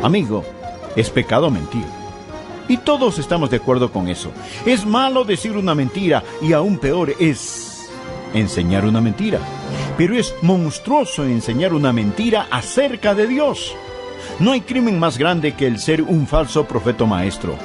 Amigo, es pecado mentir. Y todos estamos de acuerdo con eso. Es malo decir una mentira y aún peor es enseñar una mentira. Pero es monstruoso enseñar una mentira acerca de Dios. No hay crimen más grande que el ser un falso profeta o maestro.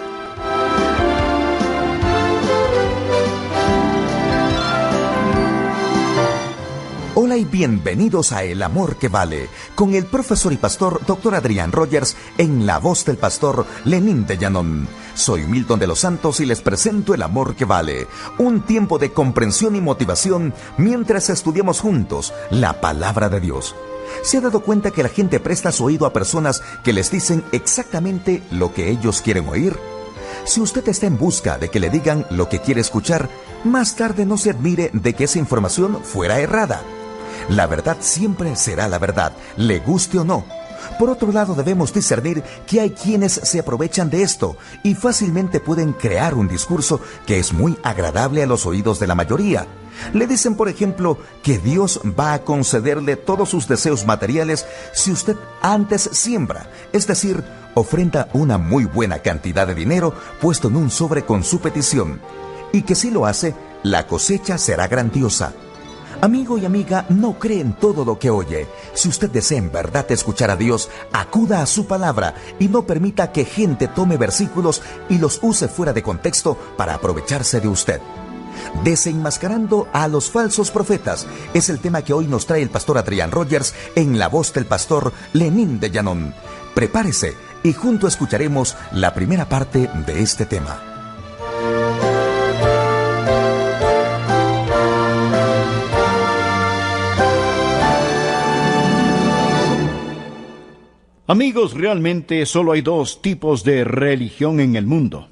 Hola y bienvenidos a El Amor que Vale, con el profesor y pastor Dr. Adrián Rogers en la voz del pastor Lenín de Llanón. Soy Milton de los Santos y les presento El Amor que Vale, un tiempo de comprensión y motivación mientras estudiamos juntos la palabra de Dios. ¿Se ha dado cuenta que la gente presta su oído a personas que les dicen exactamente lo que ellos quieren oír? Si usted está en busca de que le digan lo que quiere escuchar, más tarde no se admire de que esa información fuera errada. La verdad siempre será la verdad, le guste o no. Por otro lado, debemos discernir que hay quienes se aprovechan de esto y fácilmente pueden crear un discurso que es muy agradable a los oídos de la mayoría. Le dicen, por ejemplo, que Dios va a concederle todos sus deseos materiales si usted antes siembra, es decir, ofrenda una muy buena cantidad de dinero puesto en un sobre con su petición, y que si lo hace, la cosecha será grandiosa. Amigo y amiga, no cree en todo lo que oye. Si usted desea en verdad escuchar a Dios, acuda a su palabra y no permita que gente tome versículos y los use fuera de contexto para aprovecharse de usted. Desenmascarando a los falsos profetas es el tema que hoy nos trae el pastor Adrián Rogers en la voz del pastor Lenín de Llanón. Prepárese y juntos escucharemos la primera parte de este tema. Amigos, realmente solo hay dos tipos de religión en el mundo.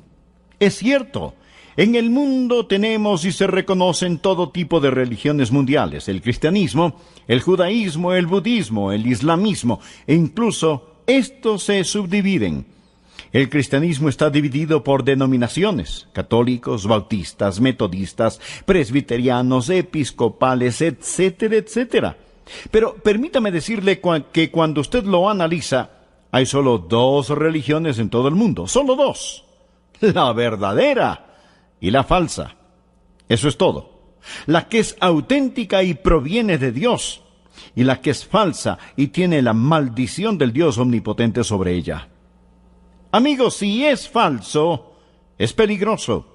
Es cierto, en el mundo tenemos y se reconocen todo tipo de religiones mundiales: el cristianismo, el judaísmo, el budismo, el islamismo, e incluso estos se subdividen. El cristianismo está dividido por denominaciones: católicos, bautistas, metodistas, presbiterianos, episcopales, etcétera, etcétera. Pero permítame decirle que cuando usted lo analiza, hay solo dos religiones en todo el mundo, solo dos: la verdadera y la falsa. Eso es todo. La que es auténtica y proviene de Dios, y la que es falsa y tiene la maldición del Dios omnipotente sobre ella. Amigos, si es falso, es peligroso.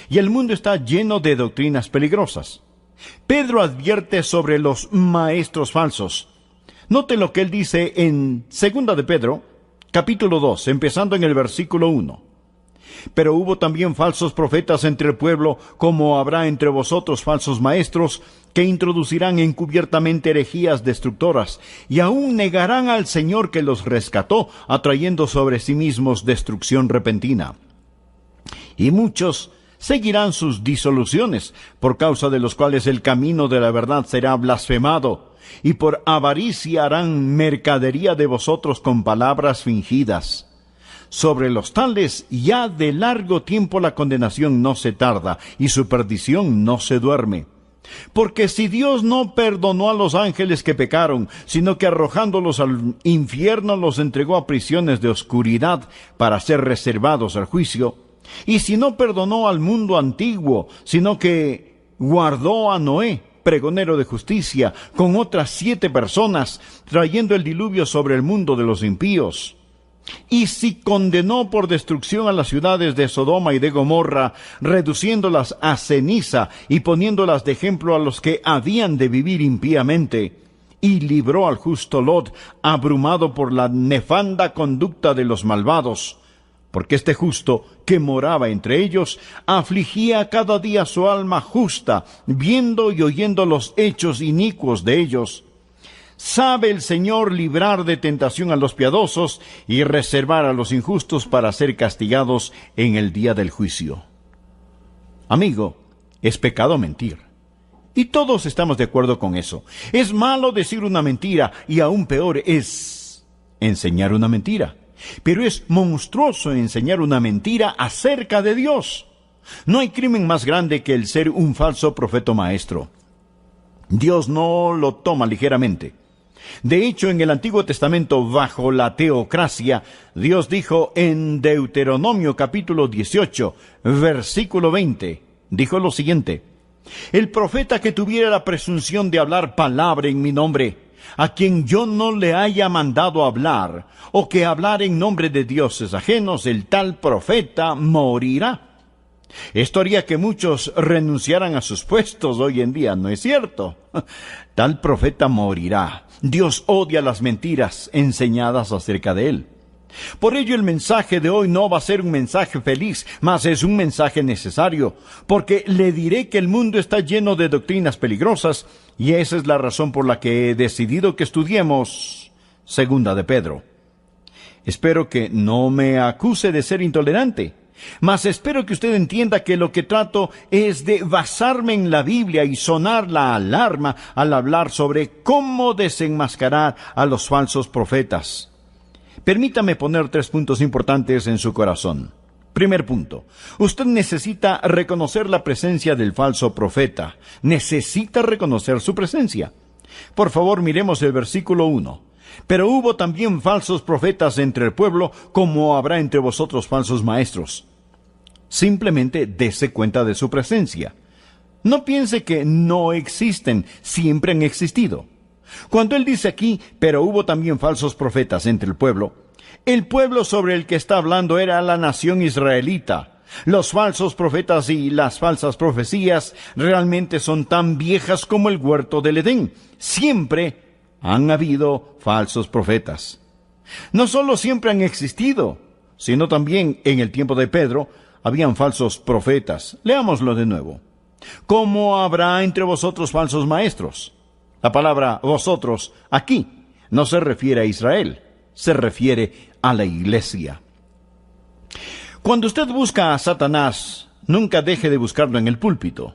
Y el mundo está lleno de doctrinas peligrosas. Pedro advierte sobre los maestros falsos. Note lo que él dice en 2 de Pedro, capítulo 2, empezando en el versículo 1. Pero hubo también falsos profetas entre el pueblo, como habrá entre vosotros falsos maestros, que introducirán encubiertamente herejías destructoras, y aún negarán al Señor que los rescató, atrayendo sobre sí mismos destrucción repentina. Y muchos seguirán sus disoluciones, por causa de los cuales el camino de la verdad será blasfemado, y por avaricia harán mercadería de vosotros con palabras fingidas. Sobre los tales ya de largo tiempo la condenación no se tarda, y su perdición no se duerme. Porque si Dios no perdonó a los ángeles que pecaron, sino que arrojándolos al infierno los entregó a prisiones de oscuridad para ser reservados al juicio, y si no perdonó al mundo antiguo, sino que guardó a Noé, pregonero de justicia, con otras 7 personas, trayendo el diluvio sobre el mundo de los impíos. Y si condenó por destrucción a las ciudades de Sodoma y de Gomorra, reduciéndolas a ceniza y poniéndolas de ejemplo a los que habían de vivir impíamente, y libró al justo Lot, abrumado por la nefanda conducta de los malvados, porque este justo que moraba entre ellos afligía cada día su alma justa, viendo y oyendo los hechos inicuos de ellos. Sabe el Señor librar de tentación a los piadosos y reservar a los injustos para ser castigados en el día del juicio. Amigo, es pecado mentir. Y todos estamos de acuerdo con eso. Es malo decir una mentira y aún peor es enseñar una mentira. Pero es monstruoso enseñar una mentira acerca de Dios. No hay crimen más grande que el ser un falso profeta o maestro. Dios no lo toma ligeramente. De hecho, en el Antiguo Testamento, bajo la teocracia, Dios dijo en Deuteronomio capítulo 18, versículo 20, dijo lo siguiente: el profeta que tuviera la presunción de hablar palabra en mi nombre, a quien yo no le haya mandado hablar, o que hablar en nombre de dioses ajenos, el tal profeta morirá. Esto haría que muchos renunciaran a sus puestos hoy en día, ¿no es cierto? Tal profeta morirá. Dios odia las mentiras enseñadas acerca de él. Por ello el mensaje de hoy no va a ser un mensaje feliz, mas es un mensaje necesario, porque le diré que el mundo está lleno de doctrinas peligrosas, y esa es la razón por la que he decidido que estudiemos Segunda de Pedro. Espero que no me acuse de ser intolerante, mas espero que usted entienda que lo que trato es de basarme en la Biblia y sonar la alarma al hablar sobre cómo desenmascarar a los falsos profetas. Permítame poner 3 puntos importantes en su corazón. Primer punto, usted necesita reconocer la presencia del falso profeta. Necesita reconocer su presencia. Por favor, miremos el versículo 1. Pero hubo también falsos profetas entre el pueblo, como habrá entre vosotros falsos maestros. Simplemente dése cuenta de su presencia. No piense que no existen, siempre han existido. Cuando él dice aquí, pero hubo también falsos profetas entre el pueblo sobre el que está hablando era la nación israelita. Los falsos profetas y las falsas profecías realmente son tan viejas como el huerto del Edén. Siempre han habido falsos profetas. No solo siempre han existido, sino también en el tiempo de Pedro habían falsos profetas. Leámoslo de nuevo. ¿Cómo habrá entre vosotros falsos maestros? La palabra vosotros aquí no se refiere a Israel, se refiere a la iglesia. Cuando usted busca a Satanás, nunca deje de buscarlo en el púlpito.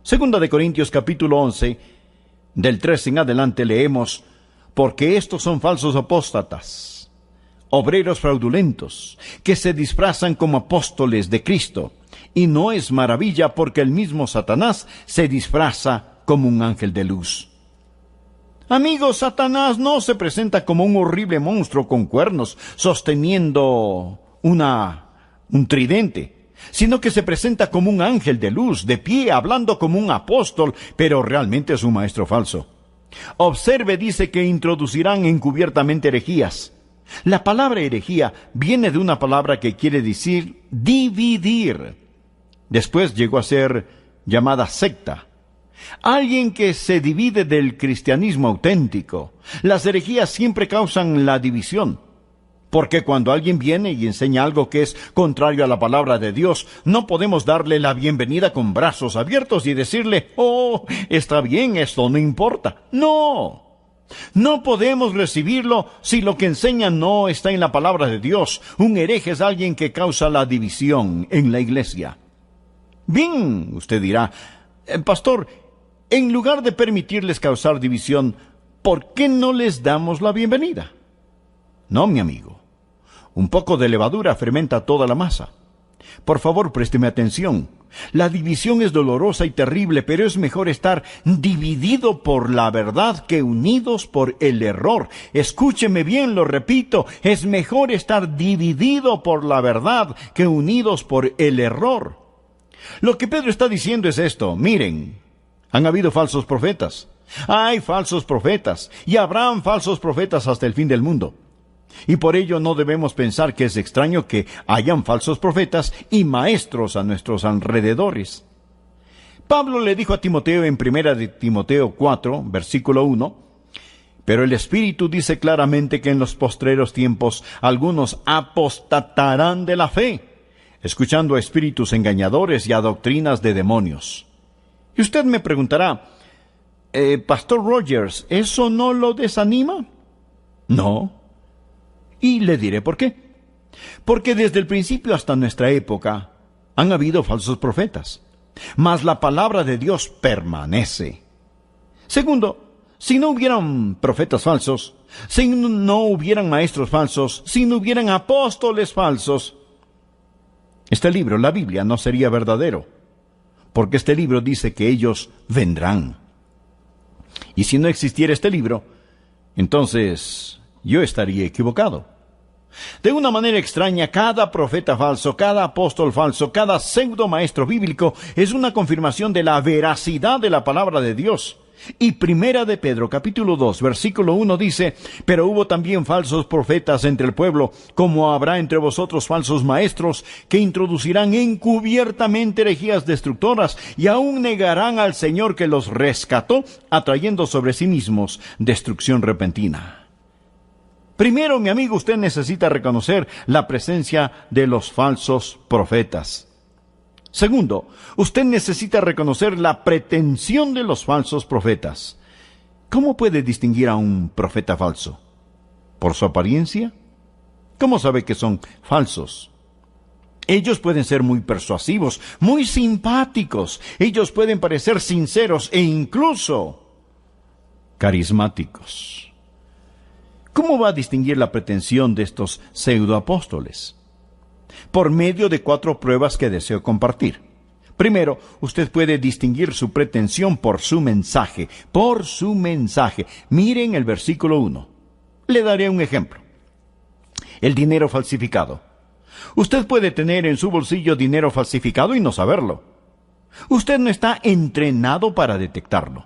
Segunda de Corintios capítulo 11, del 3 en adelante leemos: porque estos son falsos apóstatas, obreros fraudulentos, que se disfrazan como apóstoles de Cristo. Y no es maravilla, porque el mismo Satanás se disfraza como un ángel de luz. Amigos, Satanás no se presenta como un horrible monstruo con cuernos, sosteniendo un tridente, sino que se presenta como un ángel de luz, de pie, hablando como un apóstol, pero realmente es un maestro falso. Observe, dice que introducirán encubiertamente herejías. La palabra herejía viene de una palabra que quiere decir dividir. Después llegó a ser llamada secta. Alguien que se divide del cristianismo auténtico. Las herejías siempre causan la división. Porque cuando alguien viene y enseña algo que es contrario a la palabra de Dios, no podemos darle la bienvenida con brazos abiertos y decirle: oh, está bien, esto no importa. No podemos recibirlo si lo que enseña no está en la palabra de Dios. Un hereje es alguien que causa la división en la iglesia. Bien, usted dirá: pastor, en lugar de permitirles causar división, ¿por qué no les damos la bienvenida? No, mi amigo. Un poco de levadura fermenta toda la masa. Por favor, présteme atención. La división es dolorosa y terrible, pero es mejor estar dividido por la verdad que unidos por el error. Escúcheme bien, lo repito, es mejor estar dividido por la verdad que unidos por el error. Lo que Pedro está diciendo es esto: miren, han habido falsos profetas. Hay falsos profetas, y habrán falsos profetas hasta el fin del mundo. Y por ello no debemos pensar que es extraño que hayan falsos profetas y maestros a nuestros alrededores. Pablo le dijo a Timoteo en 1 de Timoteo 4, versículo 1, pero el Espíritu dice claramente que en los postreros tiempos algunos apostatarán de la fe, escuchando a espíritus engañadores y a doctrinas de demonios. Y usted me preguntará: Pastor Rogers, ¿eso no lo desanima? No. Y le diré por qué. Porque desde el principio hasta nuestra época han habido falsos profetas, mas la palabra de Dios permanece. Segundo, si no hubieran profetas falsos, si no hubieran maestros falsos, si no hubieran apóstoles falsos, este libro, la Biblia, no sería verdadero, porque este libro dice que ellos vendrán. Y si no existiera este libro, entonces yo estaría equivocado. De una manera extraña, cada profeta falso, cada apóstol falso, cada pseudo maestro bíblico es una confirmación de la veracidad de la palabra de Dios. Y Primera de Pedro, capítulo 2, versículo 1 dice: pero hubo también falsos profetas entre el pueblo, como habrá entre vosotros falsos maestros, que introducirán encubiertamente herejías destructoras, y aún negarán al Señor que los rescató, atrayendo sobre sí mismos destrucción repentina. Primero, mi amigo, usted necesita reconocer la presencia de los falsos profetas. Segundo, usted necesita reconocer la pretensión de los falsos profetas. ¿Cómo puede distinguir a un profeta falso? ¿Por su apariencia? ¿Cómo sabe que son falsos? Ellos pueden ser muy persuasivos, muy simpáticos. Ellos pueden parecer sinceros e incluso carismáticos. ¿Cómo va a distinguir la pretensión de estos pseudoapóstoles? Por medio de 4 pruebas que deseo compartir. Primero, usted puede distinguir su pretensión por su mensaje. Por su mensaje. Miren el versículo 1. Le daré un ejemplo. El dinero falsificado. Usted puede tener en su bolsillo dinero falsificado y no saberlo. Usted no está entrenado para detectarlo.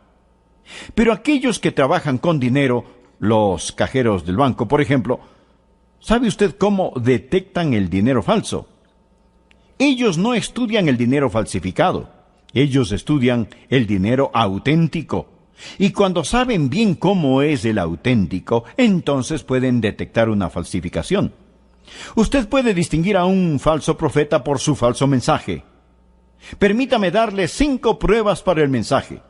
Pero aquellos que trabajan con dinero, los cajeros del banco, por ejemplo, ¿sabe usted cómo detectan el dinero falso? Ellos no estudian el dinero falsificado. Ellos estudian el dinero auténtico. Y cuando saben bien cómo es el auténtico, entonces pueden detectar una falsificación. Usted puede distinguir a un falso profeta por su falso mensaje. Permítame darle 5 pruebas para el mensaje.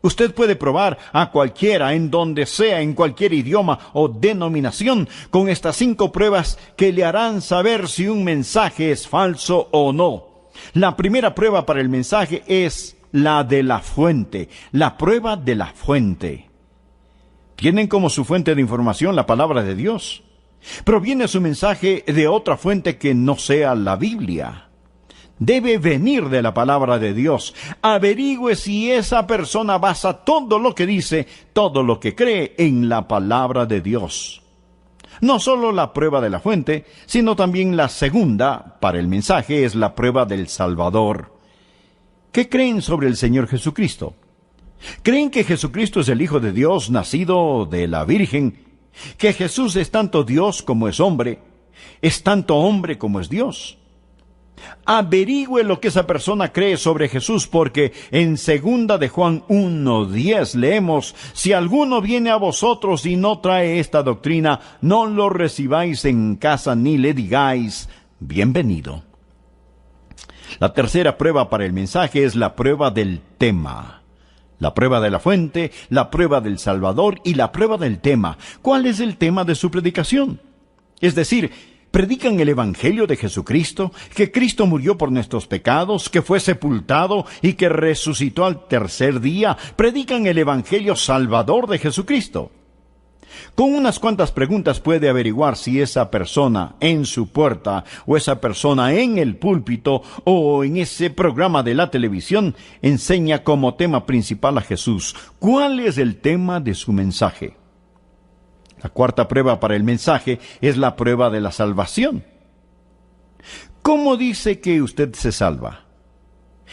Usted puede probar a cualquiera, en donde sea, en cualquier idioma o denominación, con estas 5 pruebas que le harán saber si un mensaje es falso o no. La primera prueba para el mensaje es la de la fuente, la prueba de la fuente. Tienen como su fuente de información la palabra de Dios. ¿Proviene su mensaje de otra fuente que no sea la Biblia? Debe venir de la palabra de Dios. Averigüe si esa persona basa todo lo que dice, todo lo que cree en la palabra de Dios. No solo la prueba de la fuente, sino también la segunda para el mensaje es la prueba del Salvador. ¿Qué creen sobre el Señor Jesucristo? ¿Creen que Jesucristo es el Hijo de Dios, nacido de la Virgen? ¿Que Jesús es tanto Dios como es hombre? ¿Es tanto hombre como es Dios? Averigüe lo que esa persona cree sobre Jesús, porque en 2 de Juan 1:10 leemos: si alguno viene a vosotros y no trae esta doctrina, no lo recibáis en casa ni le digáis bienvenido. La tercera prueba para el mensaje es la prueba del tema. La prueba de la fuente, la prueba del Salvador y la prueba del tema. ¿Cuál es el tema de su predicación? Es decir, ¿predican el Evangelio de Jesucristo, que Cristo murió por nuestros pecados, que fue sepultado y que resucitó al tercer día? ¿Predican el Evangelio Salvador de Jesucristo? Con unas cuantas preguntas puede averiguar si esa persona en su puerta, o esa persona en el púlpito, o en ese programa de la televisión, enseña como tema principal a Jesús. ¿Cuál es el tema de su mensaje? La cuarta prueba para el mensaje es la prueba de la salvación. ¿Cómo dice que usted se salva?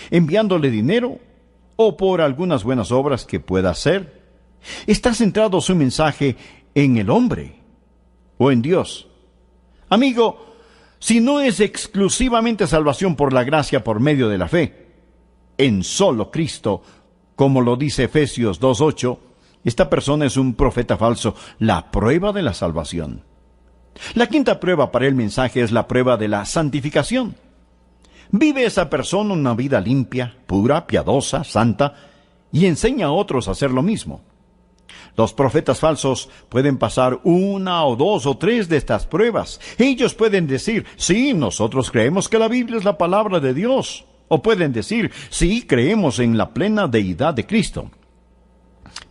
¿Enviándole dinero o por algunas buenas obras que pueda hacer? ¿Está centrado su mensaje en el hombre o en Dios? Amigo, si no es exclusivamente salvación por la gracia por medio de la fe, en solo Cristo, como lo dice Efesios 2:8, esta persona es un profeta falso, la prueba de la salvación. La quinta prueba para el mensaje es la prueba de la santificación. ¿Vive esa persona una vida limpia, pura, piadosa, santa, y enseña a otros a hacer lo mismo? Los profetas falsos pueden pasar 1 o 2 o 3 de estas pruebas. Ellos pueden decir: sí, nosotros creemos que la Biblia es la palabra de Dios. O pueden decir: sí, creemos en la plena deidad de Cristo.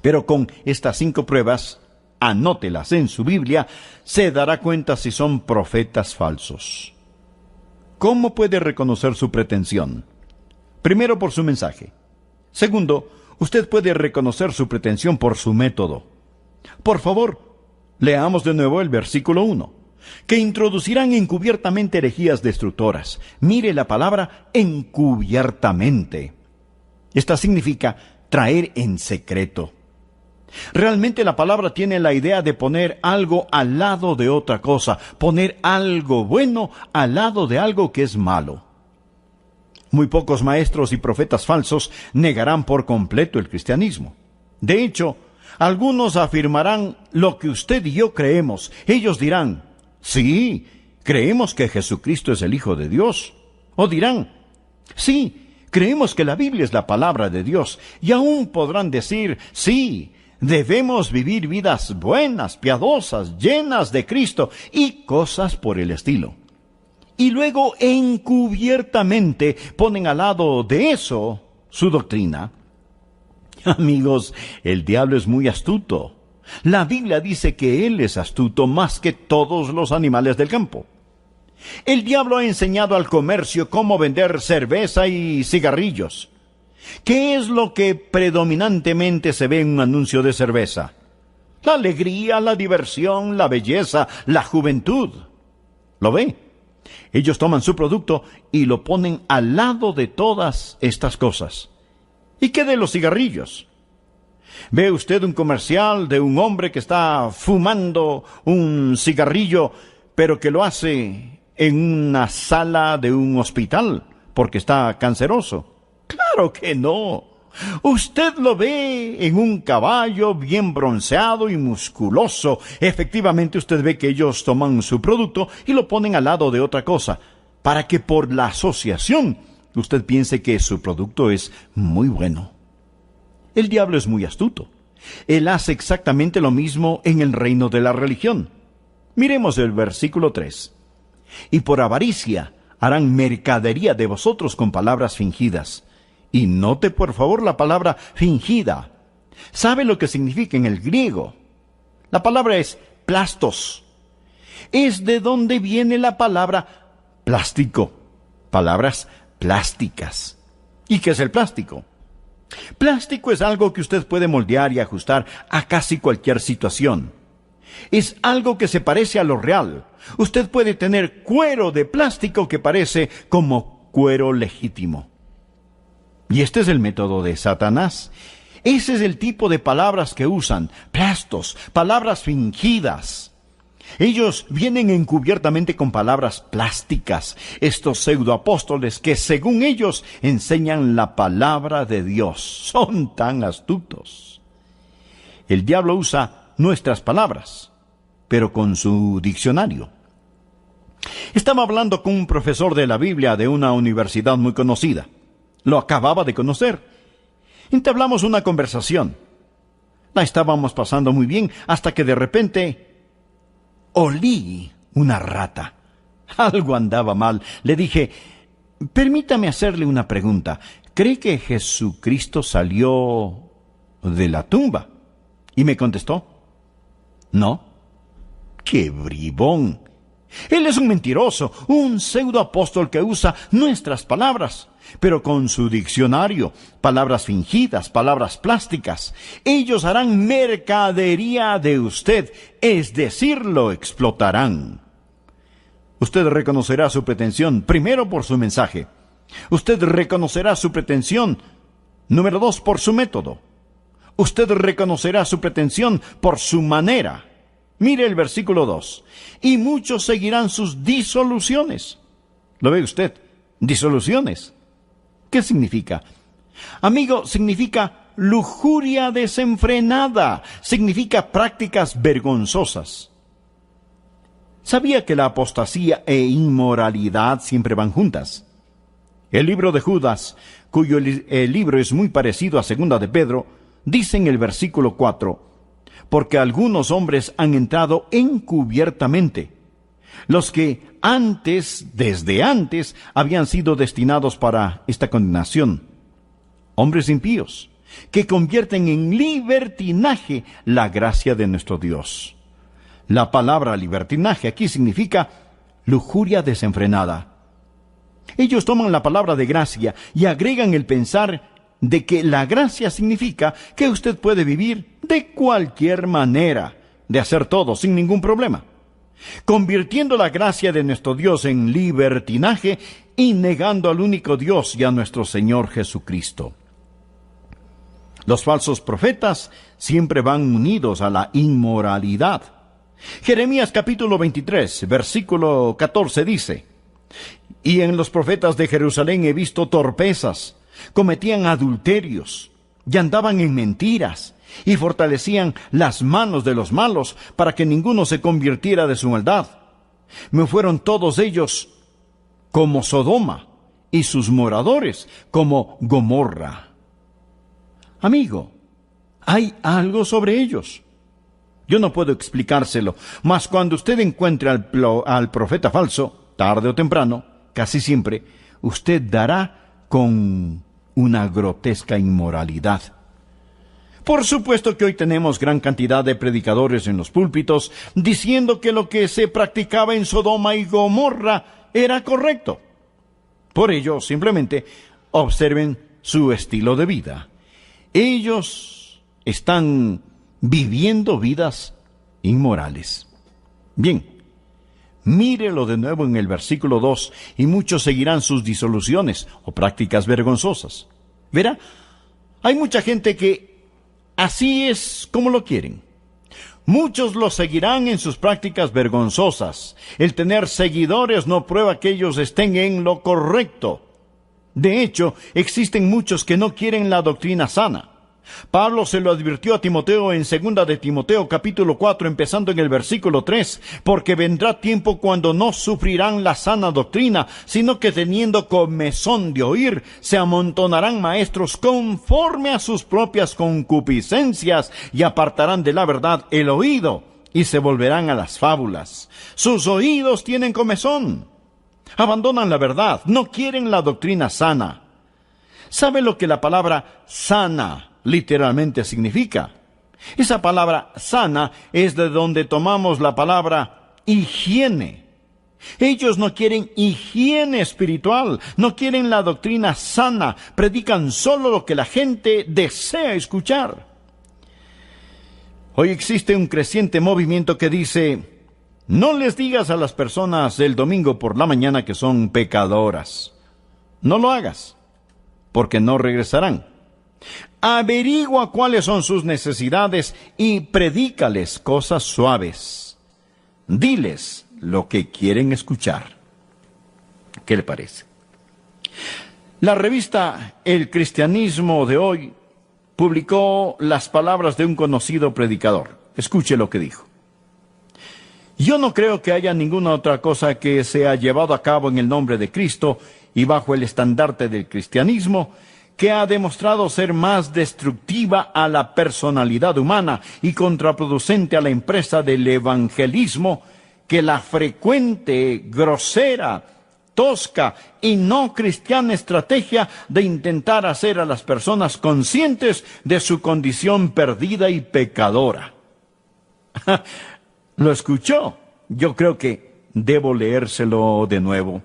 Pero con estas 5 pruebas, anótelas en su Biblia, se dará cuenta si son profetas falsos. ¿Cómo puede reconocer su pretensión? Primero, por su mensaje. Segundo, usted puede reconocer su pretensión por su método. Por favor, leamos de nuevo el versículo 1. Que introducirán encubiertamente herejías destructoras. Mire la palabra encubiertamente. Esta significa traer en secreto. Realmente la palabra tiene la idea de poner algo al lado de otra cosa, poner algo bueno al lado de algo que es malo. Muy pocos maestros y profetas falsos negarán por completo el cristianismo. De hecho, algunos afirmarán lo que usted y yo creemos. Ellos dirán, sí, creemos que Jesucristo es el Hijo de Dios. O dirán, sí, creemos que la Biblia es la palabra de Dios. Y aún podrán decir, sí, debemos vivir vidas buenas, piadosas, llenas de Cristo y cosas por el estilo. Y luego encubiertamente ponen al lado de eso su doctrina. Amigos, el diablo es muy astuto. La Biblia dice que él es astuto más que todos los animales del campo. El diablo ha enseñado al comercio cómo vender cerveza y cigarrillos. ¿Qué es lo que predominantemente se ve en un anuncio de cerveza? La alegría, la diversión, la belleza, la juventud. ¿Lo ve? Ellos toman su producto y lo ponen al lado de todas estas cosas. ¿Y qué de los cigarrillos? ¿Ve usted un comercial de un hombre que está fumando un cigarrillo, pero que lo hace en una sala de un hospital porque está canceroso? ¡Claro que no! Usted lo ve en un caballo bien bronceado y musculoso. Efectivamente, usted ve que ellos toman su producto y lo ponen al lado de otra cosa, para que por la asociación usted piense que su producto es muy bueno. El diablo es muy astuto. Él hace exactamente lo mismo en el reino de la religión. Miremos el versículo 3. Y por avaricia harán mercadería de vosotros con palabras fingidas. Y note por favor la palabra fingida. ¿Sabe lo que significa en el griego? La palabra es plastos. Es de donde viene la palabra plástico. Palabras plásticas. ¿Y qué es el plástico? Plástico es algo que usted puede moldear y ajustar a casi cualquier situación. Es algo que se parece a lo real. Usted puede tener cuero de plástico que parece como cuero legítimo. Y este es el método de Satanás. Ese es el tipo de palabras que usan, plastos, palabras fingidas. Ellos vienen encubiertamente con palabras plásticas, estos pseudoapóstoles que según ellos enseñan la palabra de Dios. Son tan astutos. El diablo usa nuestras palabras, pero con su diccionario. Estaba hablando con un profesor de la Biblia de una universidad muy conocida. Lo acababa de conocer. Entablamos una conversación. La estábamos pasando muy bien hasta que de repente olí una rata. Algo andaba mal. Le dije, permítame hacerle una pregunta. ¿Cree que Jesucristo salió de la tumba? Y me contestó, no. ¡Qué bribón! Él es un mentiroso, un pseudoapóstol que usa nuestras palabras, pero con su diccionario, palabras fingidas, palabras plásticas. Ellos harán mercadería de usted, es decir, lo explotarán. Usted reconocerá su pretensión, primero por su mensaje. Usted reconocerá su pretensión, número 2, por su método. Usted reconocerá su pretensión por su manera. Mire el versículo 2. Y muchos seguirán sus disoluciones. ¿Lo ve usted? Disoluciones. ¿Qué significa? Amigo, significa lujuria desenfrenada. Significa prácticas vergonzosas. ¿Sabía que la apostasía e inmoralidad siempre van juntas? El libro de Judas, cuyo el libro es muy parecido a Segunda de Pedro, dice en el versículo 4, porque algunos hombres han entrado encubiertamente, los que desde antes, habían sido destinados para esta condenación. Hombres impíos, que convierten en libertinaje la gracia de nuestro Dios. La palabra libertinaje aquí significa lujuria desenfrenada. Ellos toman la palabra de gracia y agregan el pensar de que la gracia significa que usted puede vivir de cualquier manera, de hacer todo sin ningún problema, convirtiendo la gracia de nuestro Dios en libertinaje y negando al único Dios y a nuestro Señor Jesucristo. Los falsos profetas siempre van unidos a la inmoralidad. Jeremías capítulo 23, versículo 14 dice: «Y en los profetas de Jerusalén he visto torpezas, cometían adulterios, y andaban en mentiras, y fortalecían las manos de los malos, para que ninguno se convirtiera de su maldad. Me fueron todos ellos como Sodoma, y sus moradores como Gomorra». Amigo, hay algo sobre ellos. Yo no puedo explicárselo, mas cuando usted encuentre al profeta falso, tarde o temprano, casi siempre, usted dará con una grotesca inmoralidad. Por supuesto que hoy tenemos gran cantidad de predicadores en los púlpitos diciendo que lo que se practicaba en Sodoma y Gomorra era correcto. Por ello, simplemente observen su estilo de vida. Ellos están viviendo vidas inmorales. Bien, mírelo de nuevo en el versículo 2, y muchos seguirán sus disoluciones o prácticas vergonzosas. Verá, hay mucha gente que así es como lo quieren. Muchos lo seguirán en sus prácticas vergonzosas. El tener seguidores no prueba que ellos estén en lo correcto. De hecho, existen muchos que no quieren la doctrina sana. Pablo se lo advirtió a Timoteo en 2 de Timoteo capítulo 4, empezando en el versículo 3, «Porque vendrá tiempo cuando no sufrirán la sana doctrina, sino que teniendo comezón de oír, se amontonarán maestros conforme a sus propias concupiscencias, y apartarán de la verdad el oído, y se volverán a las fábulas. Sus oídos tienen comezón». Abandonan la verdad, no quieren la doctrina sana. ¿Sabe lo que la palabra sana literalmente significa? Esa palabra sana es de donde tomamos la palabra higiene. Ellos no quieren higiene espiritual, no quieren la doctrina sana, predican solo lo que la gente desea escuchar. Hoy existe un creciente movimiento que dice: no les digas a las personas el domingo por la mañana que son pecadoras. No lo hagas, porque no regresarán. Averigua cuáles son sus necesidades y predícales cosas suaves. Diles lo que quieren escuchar. ¿Qué le parece? La revista El Cristianismo de hoy publicó las palabras de un conocido predicador. Escuche lo que dijo. «Yo no creo que haya ninguna otra cosa que sea llevado a cabo en el nombre de Cristo y bajo el estandarte del cristianismo que ha demostrado ser más destructiva a la personalidad humana y contraproducente a la empresa del evangelismo que la frecuente, grosera, tosca y no cristiana estrategia de intentar hacer a las personas conscientes de su condición perdida y pecadora». ¿Lo escuchó? Yo creo que debo leérselo de nuevo.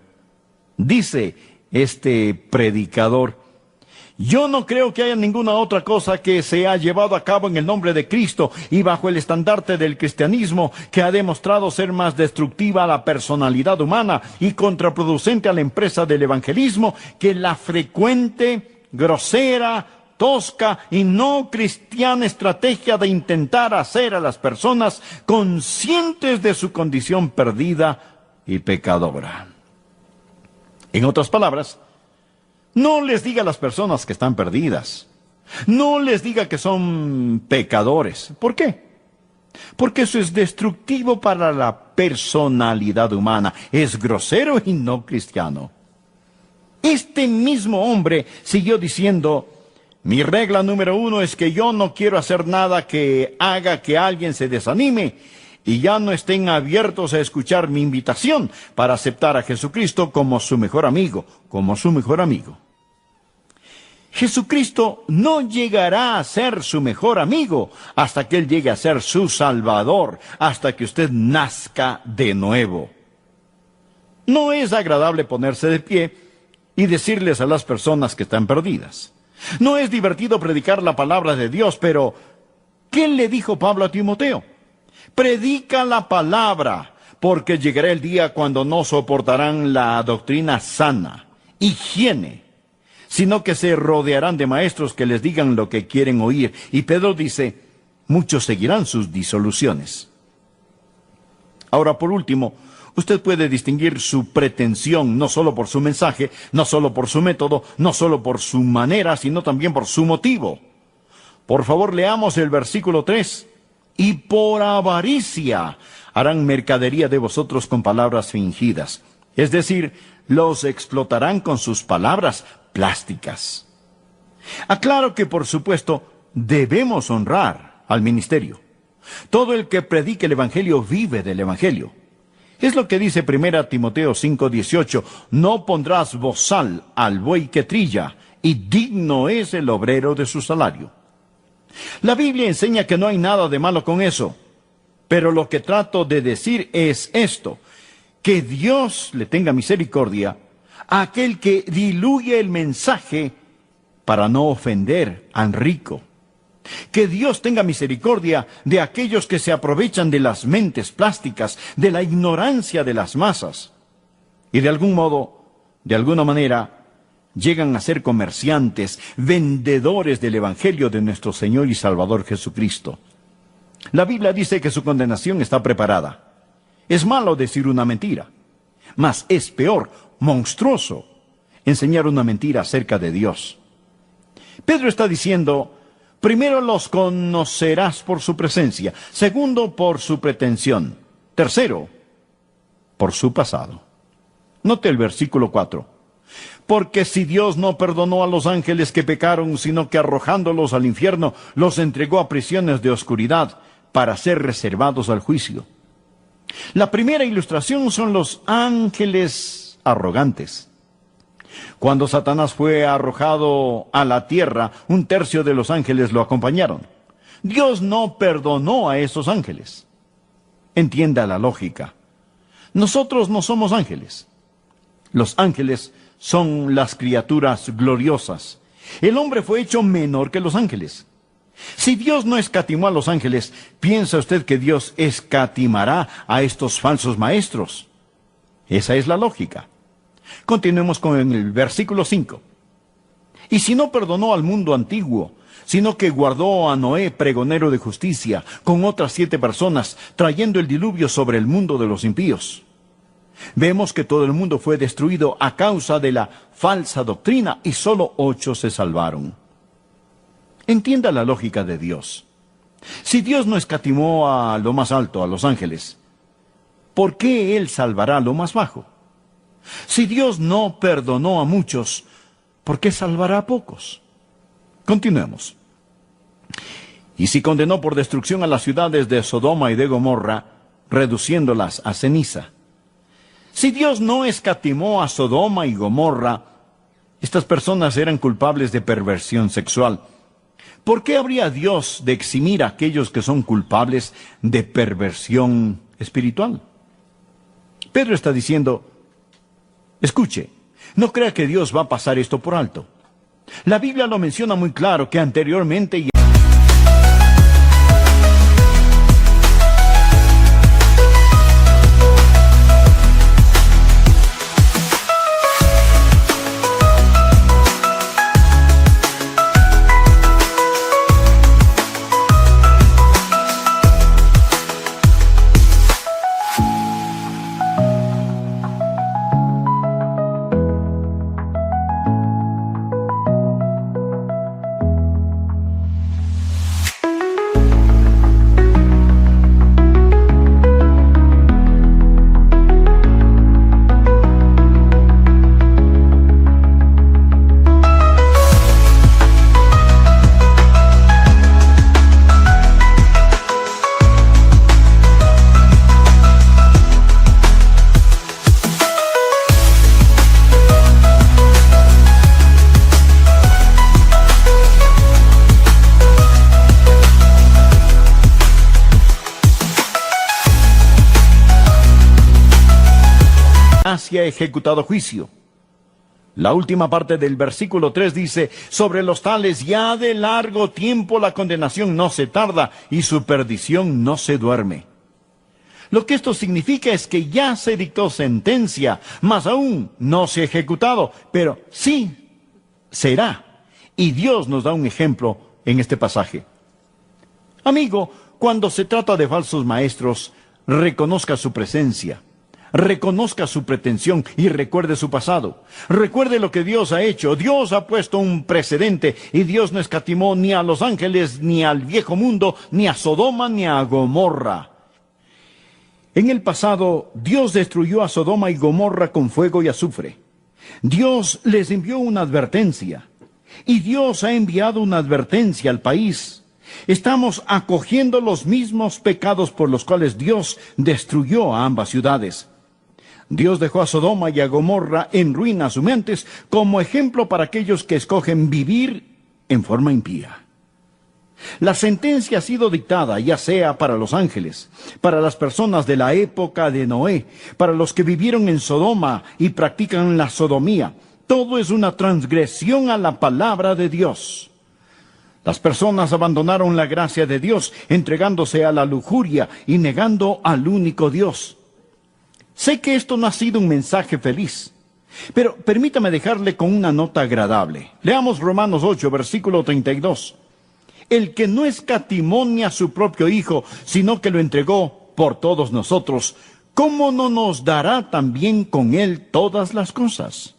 Dice este predicador: «Yo no creo que haya ninguna otra cosa que se ha llevado a cabo en el nombre de Cristo y bajo el estandarte del cristianismo que ha demostrado ser más destructiva a la personalidad humana y contraproducente a la empresa del evangelismo que la frecuente, grosera, tosca y no cristiana estrategia de intentar hacer a las personas conscientes de su condición perdida y pecadora». En otras palabras, no les diga a las personas que están perdidas. No les diga que son pecadores. ¿Por qué? Porque eso es destructivo para la personalidad humana. Es grosero y no cristiano. Este mismo hombre siguió diciendo: «Mi regla número 1 es que yo no quiero hacer nada que haga que alguien se desanime y ya no estén abiertos a escuchar mi invitación para aceptar a Jesucristo como su mejor amigo, Jesucristo no llegará a ser su mejor amigo hasta que Él llegue a ser su Salvador, hasta que usted nazca de nuevo. No es agradable ponerse de pie y decirles a las personas que están perdidas: No es divertido predicar la palabra de Dios, pero ¿qué le dijo Pablo a Timoteo? Predica la palabra, porque llegará el día cuando no soportarán la doctrina sana, higiene, sino que se rodearán de maestros que les digan lo que quieren oír. Y Pedro dice, muchos seguirán sus disoluciones. Ahora, por último, usted puede distinguir su pretensión no solo por su mensaje, no solo por su método, no solo por su manera, sino también por su motivo. Por favor, leamos el versículo 3. Y por avaricia harán mercadería de vosotros con palabras fingidas. Es decir, los explotarán con sus palabras plásticas. Aclaro que, por supuesto, debemos honrar al ministerio. Todo el que predique el Evangelio vive del Evangelio. Es lo que dice 1 Timoteo 5:18, no pondrás bozal al buey que trilla, y digno es el obrero de su salario. La Biblia enseña que no hay nada de malo con eso, pero lo que trato de decir es esto, que Dios le tenga misericordia a aquel que diluye el mensaje para no ofender al rico. Que Dios tenga misericordia de aquellos que se aprovechan de las mentes plásticas, de la ignorancia de las masas, y de algún modo, de alguna manera, llegan a ser comerciantes, vendedores del Evangelio de nuestro Señor y Salvador Jesucristo. La Biblia dice que su condenación está preparada. Es malo decir una mentira, mas es peor, monstruoso, enseñar una mentira acerca de Dios. Pedro está diciendo, primero los conocerás por su presencia, segundo por su pretensión, tercero por su pasado. Note el versículo 4. Porque si Dios no perdonó a los ángeles que pecaron, sino que arrojándolos al infierno, los entregó a prisiones de oscuridad para ser reservados al juicio. La primera ilustración son los ángeles arrogantes. Cuando Satanás fue arrojado a la tierra, 1/3 de los ángeles lo acompañaron. Dios no perdonó a esos ángeles. Entienda la lógica. Nosotros no somos ángeles. Los ángeles son las criaturas gloriosas. El hombre fue hecho menor que los ángeles. Si Dios no escatimó a los ángeles, ¿piensa usted que Dios escatimará a estos falsos maestros? Esa es la lógica. Continuemos con el versículo 5. Y si no perdonó al mundo antiguo, sino que guardó a Noé, pregonero de justicia, con otras 7 personas, trayendo el diluvio sobre el mundo de los impíos. Vemos que todo el mundo fue destruido a causa de la falsa doctrina y solo 8 se salvaron. Entienda la lógica de Dios. Si Dios no escatimó a lo más alto, a los ángeles, ¿por qué Él salvará a lo más bajo? Si Dios no perdonó a muchos, ¿por qué salvará a pocos? Continuemos. Y si condenó por destrucción a las ciudades de Sodoma y de Gomorra, reduciéndolas a ceniza. Si Dios no escatimó a Sodoma y Gomorra, estas personas eran culpables de perversión sexual. ¿Por qué habría Dios de eximir a aquellos que son culpables de perversión espiritual? Pedro está diciendo, escuche, no crea que Dios va a pasar esto por alto. La Biblia lo menciona muy claro que anteriormente ha ejecutado juicio. La última parte del versículo 3 dice, sobre los tales ya de largo tiempo la condenación no se tarda y su perdición no se duerme. Lo que esto significa es que ya se dictó sentencia, mas aún no se ha ejecutado, pero sí será. Y Dios nos da un ejemplo en este pasaje. Amigo, cuando se trata de falsos maestros, reconozca su presencia, reconozca su pretensión y recuerde su pasado. Recuerde lo que Dios ha hecho. Dios ha puesto un precedente y Dios no escatimó ni a los ángeles, ni al viejo mundo, ni a Sodoma, ni a Gomorra. En el pasado, Dios destruyó a Sodoma y Gomorra con fuego y azufre. Dios les envió una advertencia. Y Dios ha enviado una advertencia al país. Estamos acogiendo los mismos pecados por los cuales Dios destruyó a ambas ciudades. Dios dejó a Sodoma y a Gomorra en ruinas humeantes como ejemplo para aquellos que escogen vivir en forma impía. La sentencia ha sido dictada ya sea para los ángeles, para las personas de la época de Noé, para los que vivieron en Sodoma y practican la sodomía. Todo es una transgresión a la palabra de Dios. Las personas abandonaron la gracia de Dios, entregándose a la lujuria y negando al único Dios. Sé que esto no ha sido un mensaje feliz, pero permítame dejarle con una nota agradable. Leamos Romanos 8, versículo 32. El que no escatimó ni a su propio Hijo, sino que lo entregó por todos nosotros, ¿cómo no nos dará también con él todas las cosas?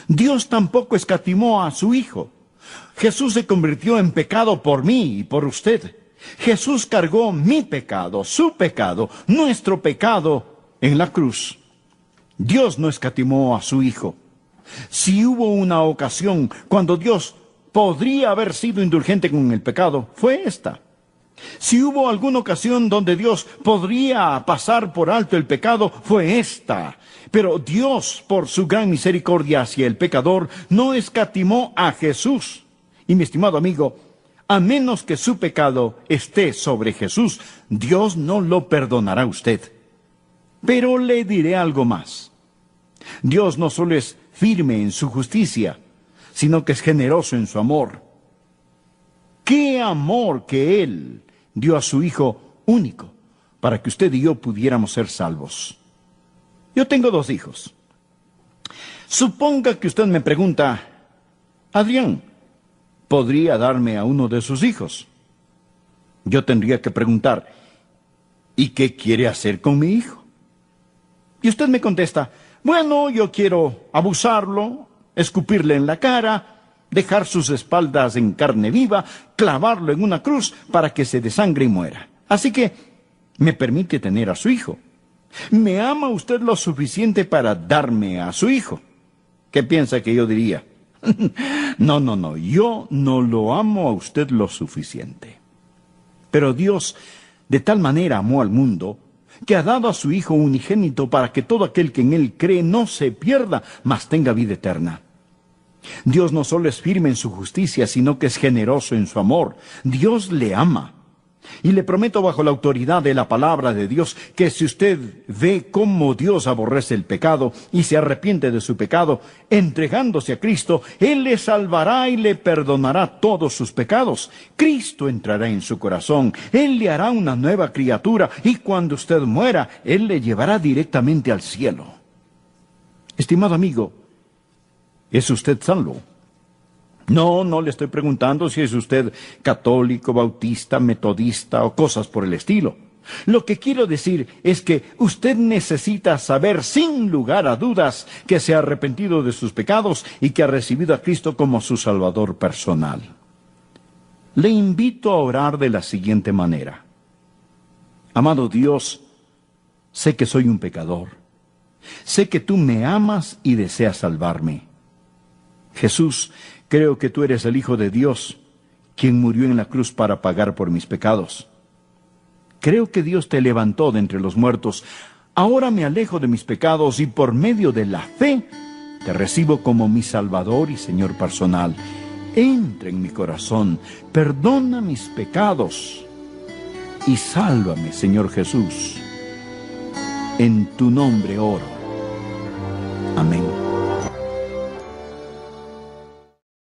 Dios tampoco escatimó a su Hijo. Jesús se convirtió en pecado por mí y por usted. Jesús cargó mi pecado, su pecado, nuestro pecado en la cruz. Dios no escatimó a su Hijo. Si hubo una ocasión cuando Dios podría haber sido indulgente con el pecado, fue esta. Si hubo alguna ocasión donde Dios podría pasar por alto el pecado, fue esta. Pero Dios, por su gran misericordia hacia el pecador, no escatimó a Jesús. Y mi estimado amigo, a menos que su pecado esté sobre Jesús, Dios no lo perdonará a usted. Pero le diré algo más. Dios no solo es firme en su justicia, sino que es generoso en su amor. ¡Qué amor que Él dio a su Hijo único para que usted y yo pudiéramos ser salvos! Yo tengo 2 hijos. Suponga que usted me pregunta, Adrián, ¿podría darme a uno de sus hijos? Yo tendría que preguntar, ¿y qué quiere hacer con mi hijo? Y usted me contesta, bueno, yo quiero abusarlo, escupirle en la cara, dejar sus espaldas en carne viva, clavarlo en una cruz para que se desangre y muera. Así que, ¿me permite tener a su hijo? ¿Me ama usted lo suficiente para darme a su hijo? ¿Qué piensa que yo diría? No, yo no lo amo a usted lo suficiente. Pero Dios de tal manera amó al mundo, que ha dado a su Hijo unigénito para que todo aquel que en Él cree no se pierda, mas tenga vida eterna. Dios no solo es firme en su justicia, sino que es generoso en su amor. Dios le ama. Y le prometo bajo la autoridad de la palabra de Dios que si usted ve cómo Dios aborrece el pecado y se arrepiente de su pecado, entregándose a Cristo, Él le salvará y le perdonará todos sus pecados. Cristo entrará en su corazón, Él le hará una nueva criatura y cuando usted muera, Él le llevará directamente al cielo. Estimado amigo, ¿es usted salvo? No le estoy preguntando si es usted católico, bautista, metodista o cosas por el estilo. Lo que quiero decir es que usted necesita saber sin lugar a dudas que se ha arrepentido de sus pecados y que ha recibido a Cristo como su Salvador personal. Le invito a orar de la siguiente manera. Amado Dios, sé que soy un pecador. Sé que tú me amas y deseas salvarme. Jesús, creo que tú eres el Hijo de Dios, quien murió en la cruz para pagar por mis pecados. Creo que Dios te levantó de entre los muertos. Ahora me alejo de mis pecados y por medio de la fe te recibo como mi Salvador y Señor personal. Entra en mi corazón, perdona mis pecados y sálvame, Señor Jesús. En tu nombre oro. Amén.